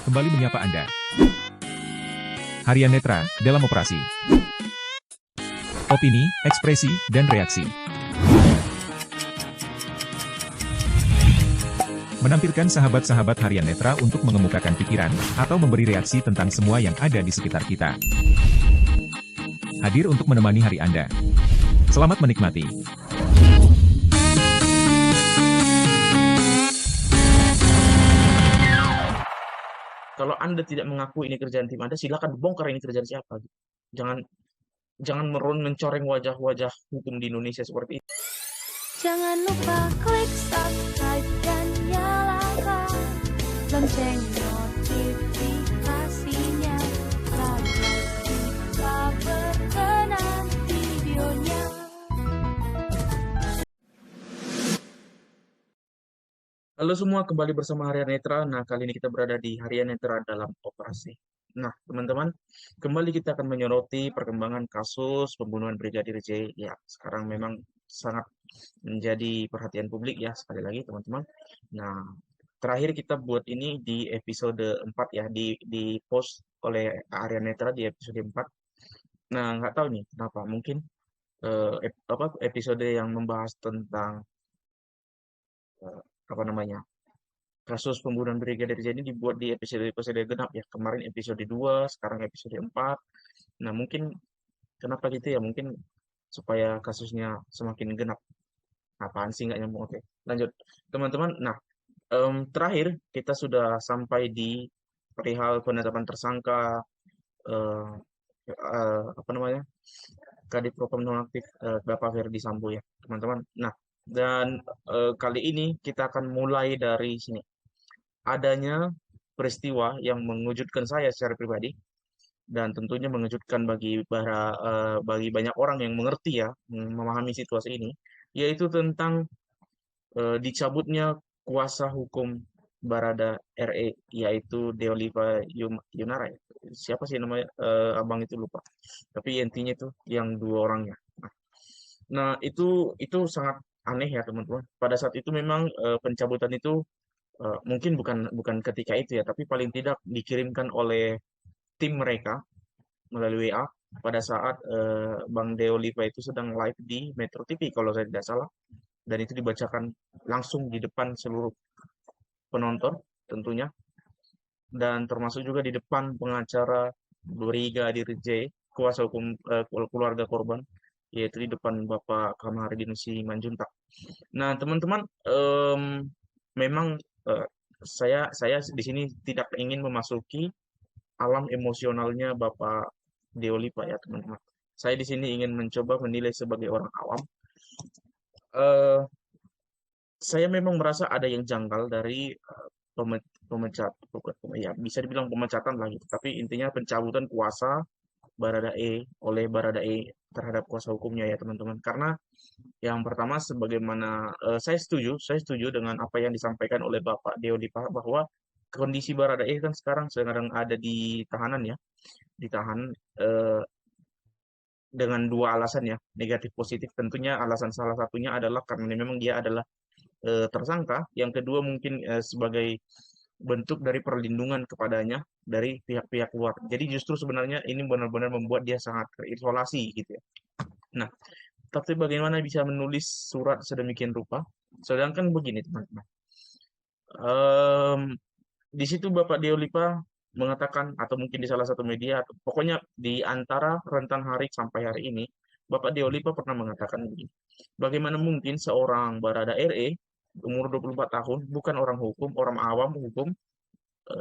kembali menyapa Anda. Harian Netra, dalam operasi. Opini, ekspresi, dan reaksi. Menampilkan sahabat-sahabat Harian Netra untuk mengemukakan pikiran, atau memberi reaksi tentang semua yang ada di sekitar kita. Hadir untuk menemani hari Anda. Selamat menikmati. Kalau Anda tidak mengaku ini kerjaan tim Anda, silakan bongkar ini kerjaan siapa. Jangan jangan mencoreng wajah-wajah hukum di Indonesia seperti itu. Jangan lupa klik subscribe dan nyalakan lonceng notifikasinya agar kita berkenan videonya. Halo semua, kembali bersama Harian Netra. Nah, kali ini kita berada di Harian Netra dalam operasi. Nah, teman-teman, kembali kita akan menyoroti perkembangan kasus pembunuhan Brigadir J. Ya, sekarang memang sangat menjadi perhatian publik ya, sekali lagi teman-teman. Nah, terakhir kita buat ini di episode 4 ya, di post oleh Harian Netra di episode 4. Nah, nggak tahu nih kenapa, mungkin episode yang membahas tentang apa namanya, kasus pembunuhan Brigadir J ini dibuat di episode genap ya. Kemarin episode 2, sekarang episode 4. Nah, mungkin kenapa gitu ya? Mungkin supaya kasusnya semakin genap. Apaan sih nggak nyambung? Oke, lanjut. Teman-teman, nah, terakhir kita sudah sampai di perihal penetapan tersangka eh, apa namanya? Kadif Propam Nonaktif Bapak Ferdi Sambo ya, teman-teman. Nah, dan kali ini kita akan mulai dari sini. Adanya peristiwa yang mengejutkan saya secara pribadi dan tentunya mengejutkan bagi banyak orang yang mengerti ya, memahami situasi ini, yaitu tentang dicabutnya kuasa hukum Barada RE, yaitu Deolipa Yunara ya. Siapa sih namanya, abang itu lupa, tapi intinya itu yang dua orangnya. Nah, itu sangat aneh ya teman-teman. Pada saat itu memang pencabutan itu mungkin bukan bukan ketika itu ya, tapi paling tidak dikirimkan oleh tim mereka melalui WA pada saat Bang Deo Lipa itu sedang live di Metro TV kalau saya tidak salah, dan itu dibacakan langsung di depan seluruh penonton tentunya, dan termasuk juga di depan pengacara Brigadir J, kuasa hukum keluarga korban, yaitu di depan Bapak Kamarudin Simanjuntak. Nah, teman-teman, memang eh, saya di sini tidak ingin memasuki alam emosionalnya Bapak Deolipa ya, teman-teman. Saya di sini ingin mencoba menilai sebagai orang awam. Eh, saya memang merasa ada yang janggal dari pemecat, ya bisa dibilang pemecatan lah gitu. Tapi intinya pencabutan kuasa Baradae oleh Baradae terhadap kuasa hukumnya ya teman-teman. Karena yang pertama, sebagaimana saya setuju dengan apa yang disampaikan oleh Bapak Deolipa bahwa kondisi Baradae kan sekarang sedang ada di tahanan ya, ditahan eh, dengan dua alasan ya, negatif positif. Tentunya alasan salah satunya adalah karena memang dia adalah tersangka. Yang kedua mungkin sebagai bentuk dari perlindungan kepadanya dari pihak-pihak luar. Jadi justru sebenarnya ini benar-benar membuat dia sangat terisolasi gitu ya. Nah, tapi bagaimana bisa menulis surat sedemikian rupa? Sedangkan begini teman-teman. Em, di situ Bapak Deolipa mengatakan, atau mungkin di salah satu media, atau pokoknya di antara rentan hari sampai hari ini, Bapak Deolipa pernah mengatakan begini. Bagaimana mungkin seorang Barada RE umur 24 tahun, bukan orang hukum, orang awam hukum,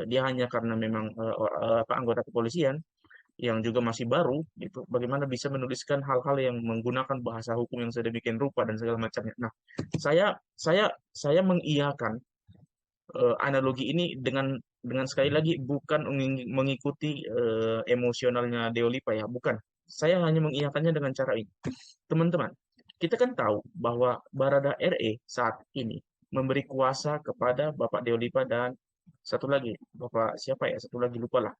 dia hanya karena memang anggota kepolisian yang juga masih baru gitu, bagaimana bisa menuliskan hal-hal yang menggunakan bahasa hukum yang sedemikian rupa dan segala macamnya. Nah, saya mengiyakan analogi ini dengan sekali lagi bukan mengikuti emosionalnya Deolipa ya, bukan. Saya hanya mengiyakannya dengan cara ini. Teman-teman, kita kan tahu bahwa Barada RE saat ini memberi kuasa kepada Bapak Deolipa dan satu lagi, Bapak siapa ya? Satu lagi lupa lah.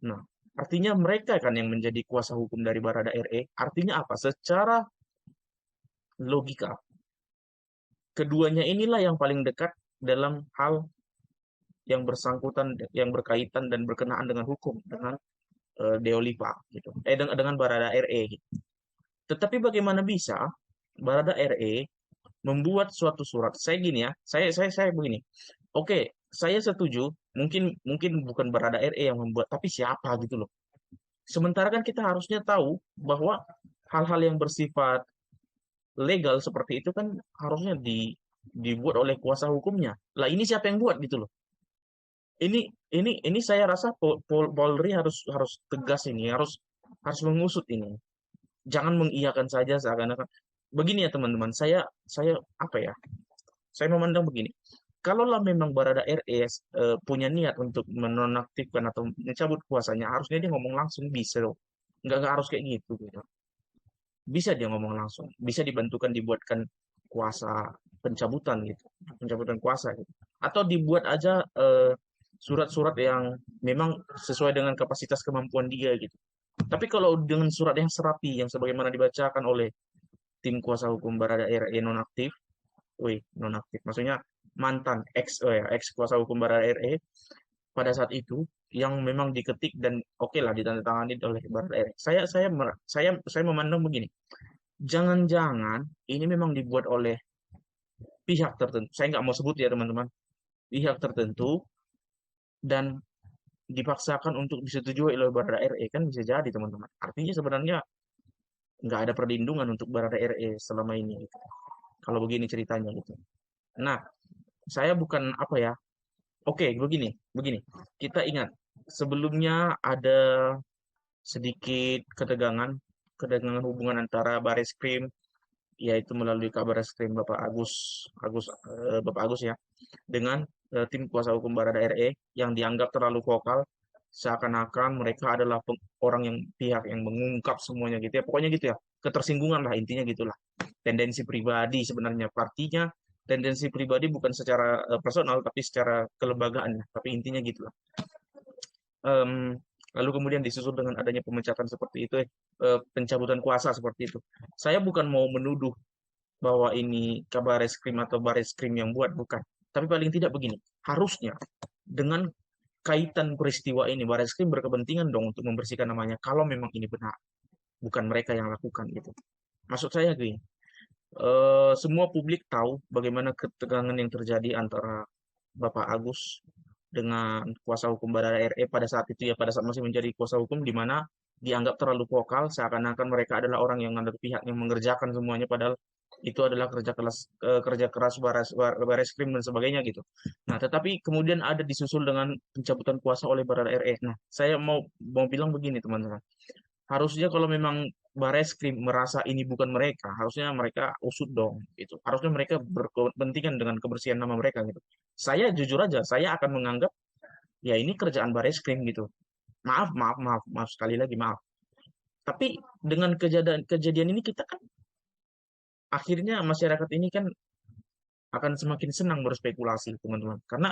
Nah, artinya mereka kan yang menjadi kuasa hukum dari Barada RE. Artinya apa? Secara logika, keduanya inilah yang paling dekat dalam hal yang bersangkutan, yang berkaitan dan berkenaan dengan hukum, dengan Deolipa gitu. Dengan Barada RE gitu. Tetapi bagaimana bisa Barada RE membuat suatu surat? Saya gini ya, saya begini. Oke, saya setuju. Mungkin bukan Barada RE yang membuat, tapi siapa gitu loh. Sementara kan kita harusnya tahu bahwa hal-hal yang bersifat legal seperti itu kan harusnya dibuat oleh kuasa hukumnya. Lah ini siapa yang buat gitu loh. Ini ini saya rasa Polri harus tegas ini, harus mengusut ini. Jangan mengiyakan saja seakan-akan begini ya teman-teman. Saya apa ya? Saya memandang begini. Kalaulah memang Barada RS punya niat untuk menonaktifkan atau mencabut kuasanya, harusnya dia ngomong langsung bisa loh. Nggak harus kayak gitu gitu. Bisa dia ngomong langsung, bisa dibantukan dibuatkan kuasa pencabutan gitu, pencabutan kuasa gitu. Atau dibuat aja surat-surat yang memang sesuai dengan kapasitas kemampuan dia gitu. Tapi kalau dengan surat yang serapi yang sebagaimana dibacakan oleh tim kuasa hukum Barada RE nonaktif, nonaktif, maksudnya mantan ex kuasa hukum Barada RE pada saat itu yang memang diketik dan oke lah ditandatangani oleh Barada RE. Saya memandang begini, jangan-jangan ini memang dibuat oleh pihak tertentu. Saya nggak mau sebut ya teman-teman, pihak tertentu dan dipaksakan untuk disetujui oleh Barada RE kan bisa jadi teman-teman. Artinya sebenarnya nggak ada perlindungan untuk Barada RE selama ini gitu. Kalau begini ceritanya gitu. Nah, saya bukan apa ya. Oke, begini. Kita ingat sebelumnya ada sedikit ketegangan hubungan antara Bareskrim, yaitu melalui kabar Reskrim Bapak Agus ya, dengan tim kuasa hukum Barada RE yang dianggap terlalu vokal, seakan-akan mereka adalah orang yang pihak yang mengungkap semuanya gitu ya. Pokoknya gitu ya, ketersinggungan lah intinya gitulah. Tendensi pribadi sebenarnya, partinya tendensi pribadi bukan secara personal tapi secara kelembagaan, tapi intinya gitulah. Lalu kemudian disusul dengan adanya pemecatan seperti itu, pencabutan kuasa seperti itu. Saya bukan mau menuduh bahwa ini kabar reskrim atau bareskrim yang buat, bukan. Tapi paling tidak begini, harusnya dengan kaitan peristiwa ini, bareskrim berkepentingan dong untuk membersihkan namanya, kalau memang ini benar, bukan mereka yang lakukan gitu. Maksud saya gini, semua publik tahu bagaimana ketegangan yang terjadi antara Bapak Agus dengan kuasa hukum Barada RE pada saat itu ya, pada saat masih menjadi kuasa hukum, di mana dianggap terlalu vokal, seakan-akan mereka adalah orang yang ada pihak yang mengerjakan semuanya, padahal itu adalah kerja keras Bareskrim dan sebagainya gitu. Nah, tetapi kemudian ada disusul dengan pencabutan kuasa oleh Barada RE. Nah, saya mau bilang begini teman-teman. Harusnya kalau memang Bareskrim merasa ini bukan mereka, harusnya mereka usut dong gitu. Harusnya mereka berkepentingan dengan kebersihan nama mereka gitu. Saya jujur aja, saya akan menganggap ya ini kerjaan Bareskrim gitu. Maaf sekali lagi maaf. Tapi dengan kejadian ini kita kan akhirnya masyarakat ini kan akan semakin senang berspekulasi teman-teman. Karena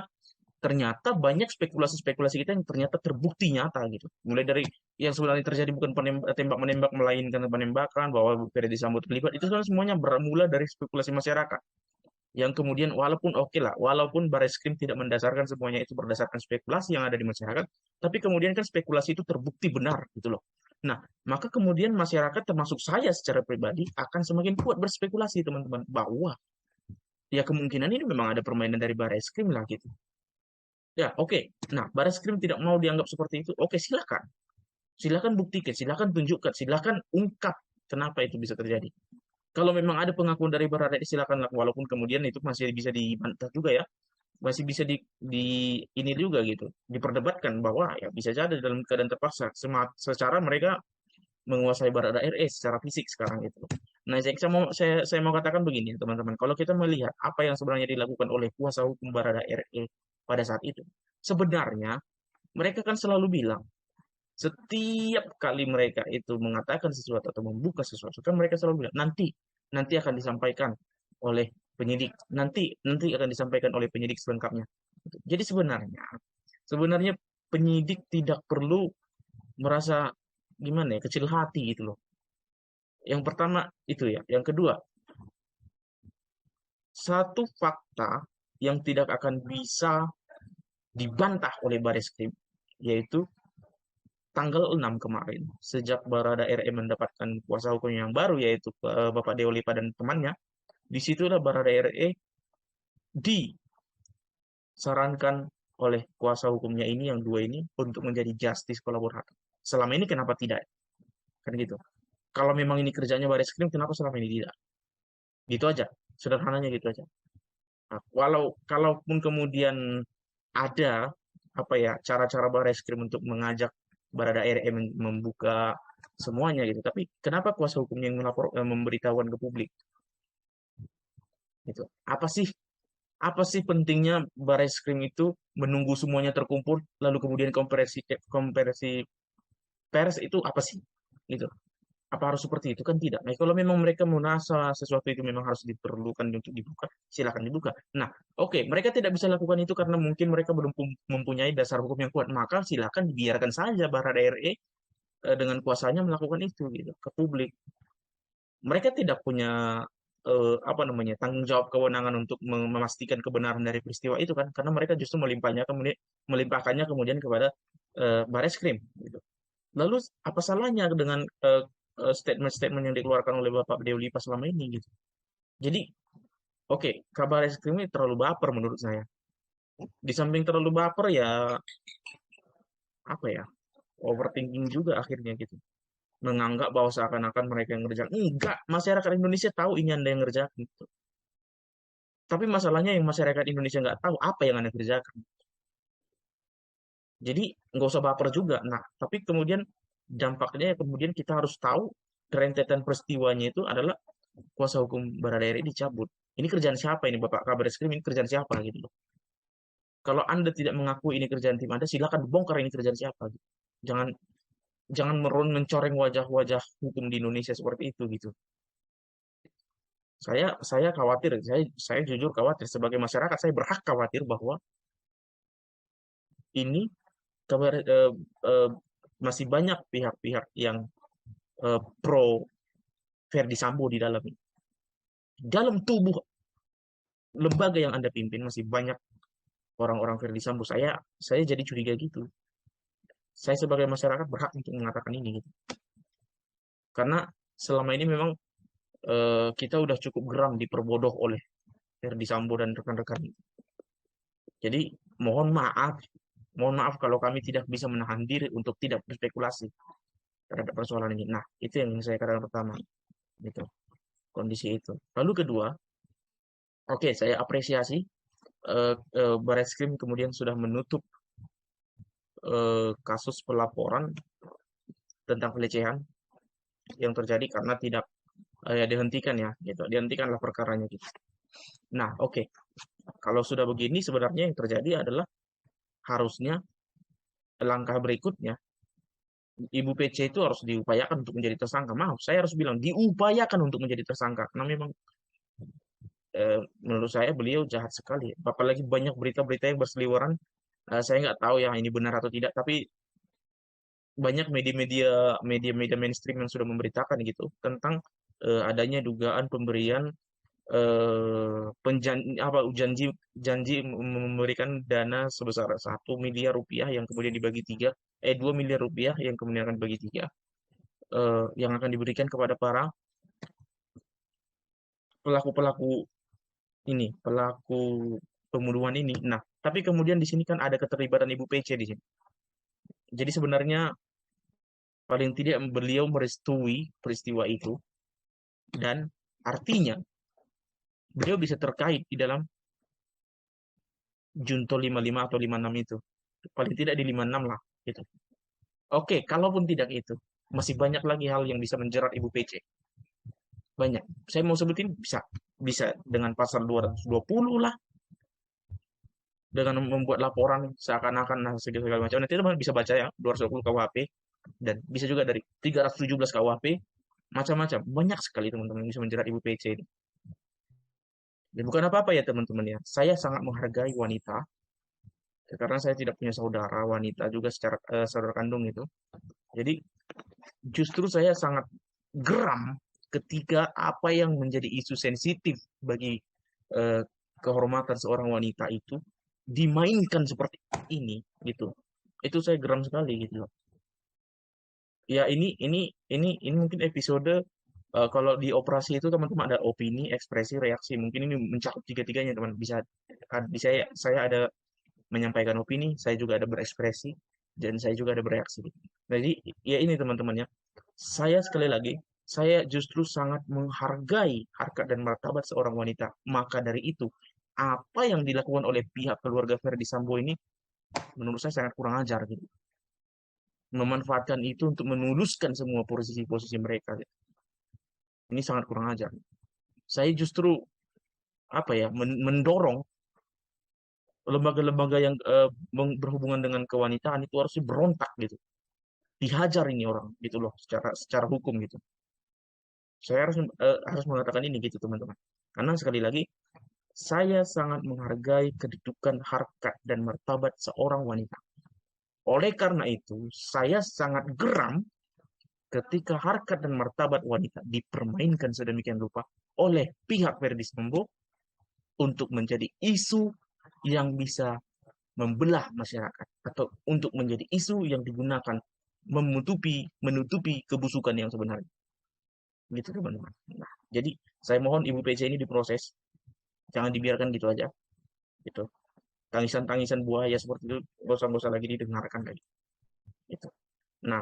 ternyata banyak spekulasi-spekulasi kita yang ternyata terbukti nyata gitu. Mulai dari yang sebenarnya terjadi bukan tembak-menembak melainkan penembakan, bahwa Ferdy Sambo terlibat, itu semuanya bermula dari spekulasi masyarakat. Yang kemudian walaupun Bareskrim tidak mendasarkan semuanya itu berdasarkan spekulasi yang ada di masyarakat, tapi kemudian kan spekulasi itu terbukti benar gitu loh. Nah, maka kemudian masyarakat termasuk saya secara pribadi akan semakin kuat berspekulasi teman-teman bahwa ya kemungkinan ini memang ada permainan dari Bareskrim lah gitu. Ya, oke. Nah, Bareskrim tidak mau dianggap seperti itu. Oke, silakan. Silakan buktikan, silakan tunjukkan, silakan ungkap kenapa itu bisa terjadi. Kalau memang ada pengakuan dari Barada, silakan lakukan. Walaupun kemudian itu masih bisa dibantah juga ya. Masih bisa ini juga gitu. Diperdebatkan bahwa ya bisa jadi dalam keadaan terpaksa. Secara mereka menguasai Barada RE secara fisik sekarang itu. Nah, saya mau katakan begini teman-teman. Kalau kita melihat apa yang sebenarnya dilakukan oleh kuasa hukum Barada RE pada saat itu, sebenarnya mereka kan selalu bilang, setiap kali mereka itu mengatakan sesuatu atau membuka sesuatu, kan mereka selalu bilang nanti akan disampaikan oleh penyidik, nanti akan disampaikan oleh penyidik selengkapnya. Jadi sebenarnya penyidik tidak perlu merasa gimana ya, kecil hati gitu loh. Yang pertama itu ya. Yang kedua, satu fakta yang tidak akan bisa dibantah oleh Bareskrim, yaitu tanggal 6 kemarin, sejak Barada RE mendapatkan kuasa hukum yang baru, yaitu Bapak Deo Lipa dan temannya, disitulah Barada RE disarankan oleh kuasa hukumnya ini, yang dua ini, untuk menjadi justice kolaborator. Selama ini kenapa tidak? Kan gitu. Kalau memang ini kerjanya Bareskrim, kenapa selama ini tidak? Gitu aja, sederhananya gitu aja. Nah, kalaupun kemudian ada apa ya cara-cara Bareskrim untuk mengajak Barada RE membuka semuanya gitu, tapi kenapa kuasa hukumnya yang memberitahukan ke publik gitu? Apa sih pentingnya Bareskrim itu menunggu semuanya terkumpul lalu kemudian konferensi pers itu apa sih gitu? Apa harus seperti itu? Kan tidak. Nah, kalau memang mereka merasa sesuatu itu memang harus diperlukan untuk dibuka, silakan dibuka. Nah, oke, mereka tidak bisa lakukan itu karena mungkin mereka belum mempunyai dasar hukum yang kuat. Maka silakan dibiarkan saja Barada RE dengan kuasanya melakukan itu gitu ke publik. Mereka tidak punya apa namanya tanggung jawab kewenangan untuk memastikan kebenaran dari peristiwa itu kan, karena mereka justru melimpahkannya kemudian kepada Bareskrim gitu. Lalu apa salahnya dengan statement-statement yang dikeluarkan oleh Bapak Dewi Lipa selama ini gitu. Jadi, oke, kabar Eskrim ini terlalu baper menurut saya. Di samping terlalu baper ya, apa ya, overthinking juga akhirnya gitu. Menganggap bahwa seakan-akan mereka yang ngerjakan. Enggak, masyarakat Indonesia tahu ini Anda yang ngerjakan gitu. Tapi masalahnya yang masyarakat Indonesia nggak tahu apa yang Anda kerjakan. Jadi nggak usah baper juga. Nah, tapi kemudian dampaknya kemudian kita harus tahu rentetan peristiwanya itu adalah kuasa hukum Barada RE dicabut. Ini kerjaan siapa ini Bapak Kabar Eskrim, ini kerjaan siapa gitu loh. Kalau Anda tidak mengakui ini kerjaan tim Anda, silakan bongkar ini kerjaan siapa gitu. Jangan jangan mencoreng wajah-wajah hukum di Indonesia seperti itu gitu. Saya khawatir, saya jujur khawatir sebagai masyarakat, saya berhak khawatir bahwa ini kabar masih banyak pihak-pihak yang pro Verdi Sambo di dalam tubuh lembaga yang Anda pimpin masih banyak orang-orang Verdi Sambo. Saya jadi curiga gitu. Saya sebagai masyarakat berhak untuk mengatakan ini gitu. Karena selama ini memang kita udah cukup geram diperbodoh oleh Verdi Sambo dan rekan-rekan. Jadi mohon maaf kalau kami tidak bisa menahan diri untuk tidak berspekulasi terhadap persoalan ini. Nah, itu yang saya katakan pertama, gitu. Kondisi itu. Lalu kedua, oke, saya apresiasi Bareskrim kemudian sudah menutup kasus pelaporan tentang pelecehan yang terjadi karena tidak dihentikan ya, gitu. Dihentikanlah perkaranya gitu. Nah, oke. Kalau sudah begini sebenarnya yang terjadi adalah harusnya langkah berikutnya Ibu PC itu harus diupayakan untuk menjadi tersangka. Maaf, saya harus bilang diupayakan untuk menjadi tersangka karena memang menurut saya beliau jahat sekali. Apalagi banyak berita-berita yang berseliweran. Saya nggak tahu ya ini benar atau tidak, tapi banyak media-media mainstream yang sudah memberitakan gitu tentang adanya dugaan pemberian janji memberikan dana sebesar 1 miliar rupiah yang kemudian dibagi 2 miliar rupiah yang kemudian akan dibagi 3 yang akan diberikan kepada para pelaku pembunuhan ini. Nah, tapi kemudian di sini kan ada keterlibatan Ibu PC di sini. Jadi sebenarnya paling tidak beliau merestui peristiwa itu dan artinya beliau bisa terkait di dalam Junto 55 atau 56 itu. Paling tidak di 56 lah gitu. Oke, kalaupun tidak itu, masih banyak lagi hal yang bisa menjerat Ibu PC. Banyak. Saya mau sebutin bisa dengan pasal 220 lah. Dengan membuat laporan seakan-akan segala macam. Nanti teman bisa baca ya 220 KUHP dan bisa juga dari 317 KUHP, macam-macam. Banyak sekali teman-teman yang bisa menjerat Ibu PC ini. Dan bukan apa-apa ya teman-teman ya. Saya sangat menghargai wanita karena saya tidak punya saudara wanita juga secara saudara kandung itu. Jadi justru saya sangat geram ketika apa yang menjadi isu sensitif bagi kehormatan seorang wanita itu dimainkan seperti ini gitu. Itu saya geram sekali gitu loh. Ya ini mungkin episode kalau di operasi itu teman-teman ada opini, ekspresi, reaksi. Mungkin ini mencakup tiga-tiganya teman. Bisa saya ada menyampaikan opini, saya juga ada berekspresi, dan saya juga ada bereaksi. Jadi ya ini teman-teman ya. Saya sekali lagi, saya justru sangat menghargai harkat dan martabat seorang wanita. Maka dari itu, apa yang dilakukan oleh pihak keluarga Verdi Sambo ini menurut saya sangat kurang ajar gitu. Memanfaatkan itu untuk menuluskan semua posisi-posisi mereka gitu. Ini sangat kurang ajar. Saya justru apa ya mendorong lembaga-lembaga yang berhubungan dengan kewanitaan itu harusnya berontak gitu. Dihajar ini orang gitu loh secara hukum gitu. Saya harus mengatakan ini gitu teman-teman. Karena sekali lagi saya sangat menghargai kedudukan harkat dan martabat seorang wanita. Oleh karena itu, saya sangat geram ketika harkat dan martabat wanita dipermainkan sedemikian rupa oleh pihak Verdi Sambo untuk menjadi isu yang bisa membelah masyarakat atau untuk menjadi isu yang digunakan menutupi kebusukan yang sebenarnya. Gitu teman-teman. Nah, jadi saya mohon Ibu PC ini diproses, jangan dibiarkan gitu aja. Gitu. Tangisan-tangisan buaya seperti itu gak usah lagi didengarkan lagi. Gitu. Nah,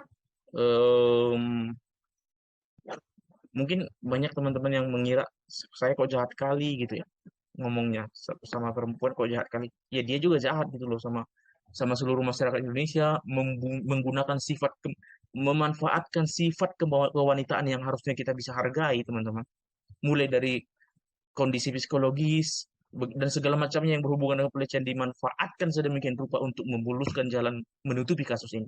mungkin banyak teman-teman yang mengira saya kok jahat kali gitu ya ngomongnya sama perempuan kok jahat kali. Ya dia juga jahat gitu loh sama seluruh masyarakat Indonesia menggunakan memanfaatkan sifat kewanitaan yang harusnya kita bisa hargai teman-teman. Mulai dari kondisi psikologis dan segala macamnya yang berhubungan dengan pelecehan dimanfaatkan sedemikian rupa untuk memuluskan jalan menutupi kasus ini.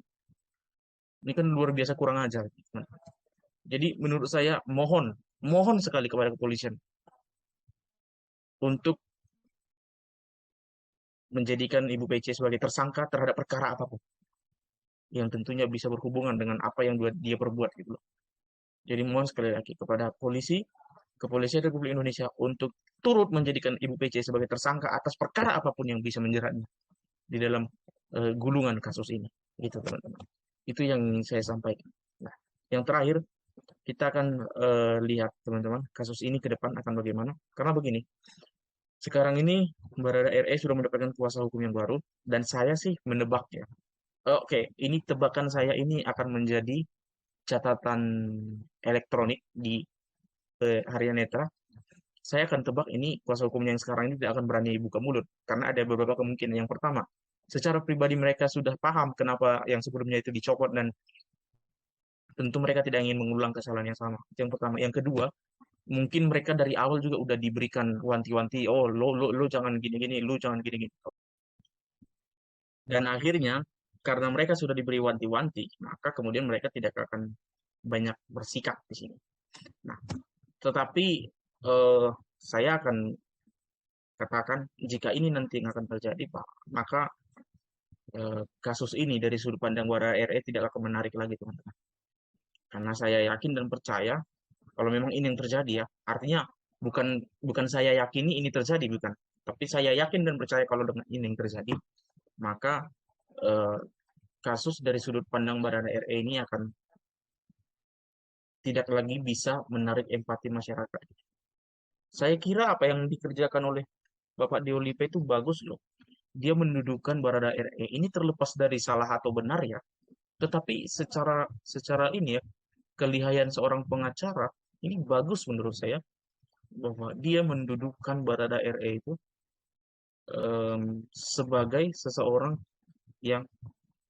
Ini kan luar biasa kurang ajar. Jadi menurut saya mohon sekali kepada kepolisian untuk menjadikan Ibu PC sebagai tersangka terhadap perkara apapun yang tentunya bisa berhubungan dengan apa yang dia perbuat gitu loh. Jadi mohon sekali lagi kepada Kepolisian Republik Indonesia untuk turut menjadikan Ibu PC sebagai tersangka atas perkara apapun yang bisa menjeratnya di dalam gulungan kasus ini. Gitu teman-teman. Itu yang saya sampaikan. Nah, yang terakhir kita akan lihat teman-teman kasus ini ke depan akan bagaimana. Karena begini, sekarang ini Barada RE sudah mendapatkan kuasa hukum yang baru dan saya sih menebak ya. Oke, ini tebakan saya ini akan menjadi catatan elektronik di Harian Netra. Saya akan tebak ini kuasa hukumnya yang sekarang ini tidak akan berani buka mulut karena ada beberapa kemungkinan. Yang pertama, secara pribadi mereka sudah paham kenapa yang sebelumnya itu dicopot dan tentu mereka tidak ingin mengulang kesalahan yang sama. Itu yang pertama. Yang kedua, mungkin mereka dari awal juga udah diberikan wanti-wanti, oh lo jangan gini-gini, lo jangan gini-gini. Dan akhirnya karena mereka sudah diberi wanti-wanti, maka kemudian mereka tidak akan banyak bersikap di sini. Nah, tetapi saya akan katakan jika ini nanti yang akan terjadi, Pak, maka kasus ini dari sudut pandang Barada RE tidak akan menarik lagi, teman-teman. Karena saya yakin dan percaya kalau memang ini yang terjadi ya, artinya bukan saya yakini ini terjadi bukan, tapi saya yakin dan percaya kalau dengan ini yang terjadi, maka eh, kasus dari sudut pandang Barada RE ini akan tidak lagi bisa menarik empati masyarakat. Saya kira apa yang dikerjakan oleh Bapak Deolipe itu bagus loh. Dia mendudukkan Barada RE ini terlepas dari salah atau benar ya, tetapi secara ini ya kelihayan seorang pengacara ini bagus menurut saya bahwa dia mendudukkan Barada RE itu sebagai seseorang yang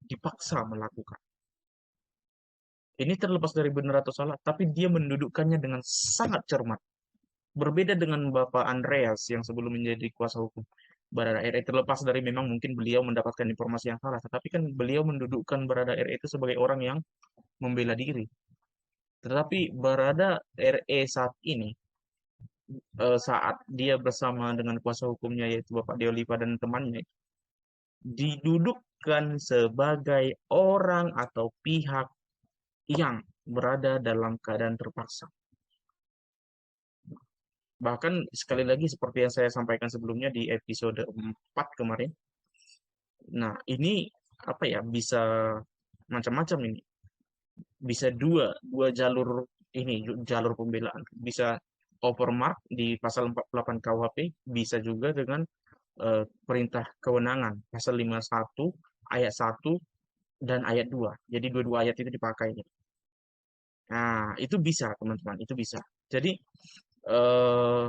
dipaksa melakukan. Ini terlepas dari benar atau salah, tapi dia mendudukkannya dengan sangat cermat. Berbeda dengan Bapak Andreas yang sebelum menjadi kuasa hukum Barada RE, terlepas dari memang mungkin beliau mendapatkan informasi yang salah, tetapi kan beliau mendudukkan Barada RE itu sebagai orang yang membela diri. Tetapi Barada RE saat ini, saat dia bersama dengan kuasa hukumnya yaitu Bapak Deolipa dan temannya, didudukkan sebagai orang atau pihak yang berada dalam keadaan terpaksa. Bahkan sekali lagi seperti yang saya sampaikan sebelumnya di episode 4 kemarin, Nah, ini apa ya, bisa macam-macam ini. Bisa dua jalur ini, jalur pembelaan. Bisa overmark di pasal 48 KUHP, bisa juga dengan perintah kewenangan pasal 51 ayat 1 dan ayat 2. Jadi dua-dua ayat itu dipakai. Nah, itu bisa, teman-teman, itu bisa. Jadi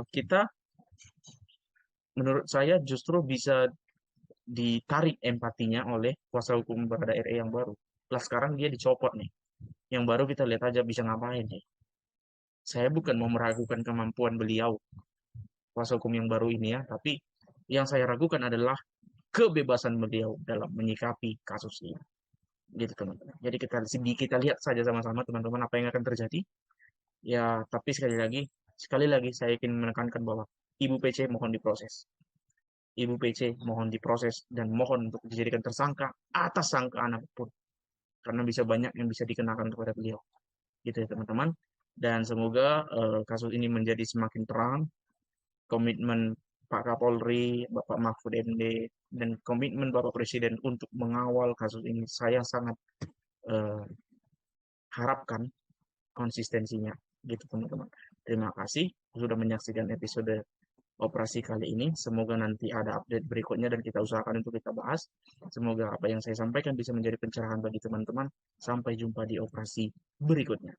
kita menurut saya justru bisa ditarik empatinya oleh kuasa hukum Barada RE yang baru. Lah sekarang dia dicopot nih. Yang baru kita lihat aja bisa ngapain nih. Saya bukan mau meragukan kemampuan beliau, kuasa hukum yang baru ini ya, tapi yang saya ragukan adalah kebebasan beliau dalam menyikapi kasus ini. Gitu teman-teman. Jadi kita lihat saja sama-sama teman-teman apa yang akan terjadi. Ya, tapi sekali lagi saya ingin menekankan bahwa Ibu PC mohon diproses. Ibu PC mohon diproses dan mohon untuk dijadikan tersangka atas sangkaan apapun. Karena bisa banyak yang bisa dikenakan kepada beliau. Gitu ya teman-teman. Dan semoga kasus ini menjadi semakin terang. Komitmen Pak Kapolri, Bapak Mahfud MD, dan komitmen Bapak Presiden untuk mengawal kasus ini saya sangat eh, harapkan konsistensinya gitu teman-teman. Terima kasih sudah menyaksikan episode operasi kali ini. Semoga nanti ada update berikutnya dan kita usahakan untuk kita bahas. Semoga apa yang saya sampaikan bisa menjadi pencerahan bagi teman-teman. Sampai jumpa di operasi berikutnya.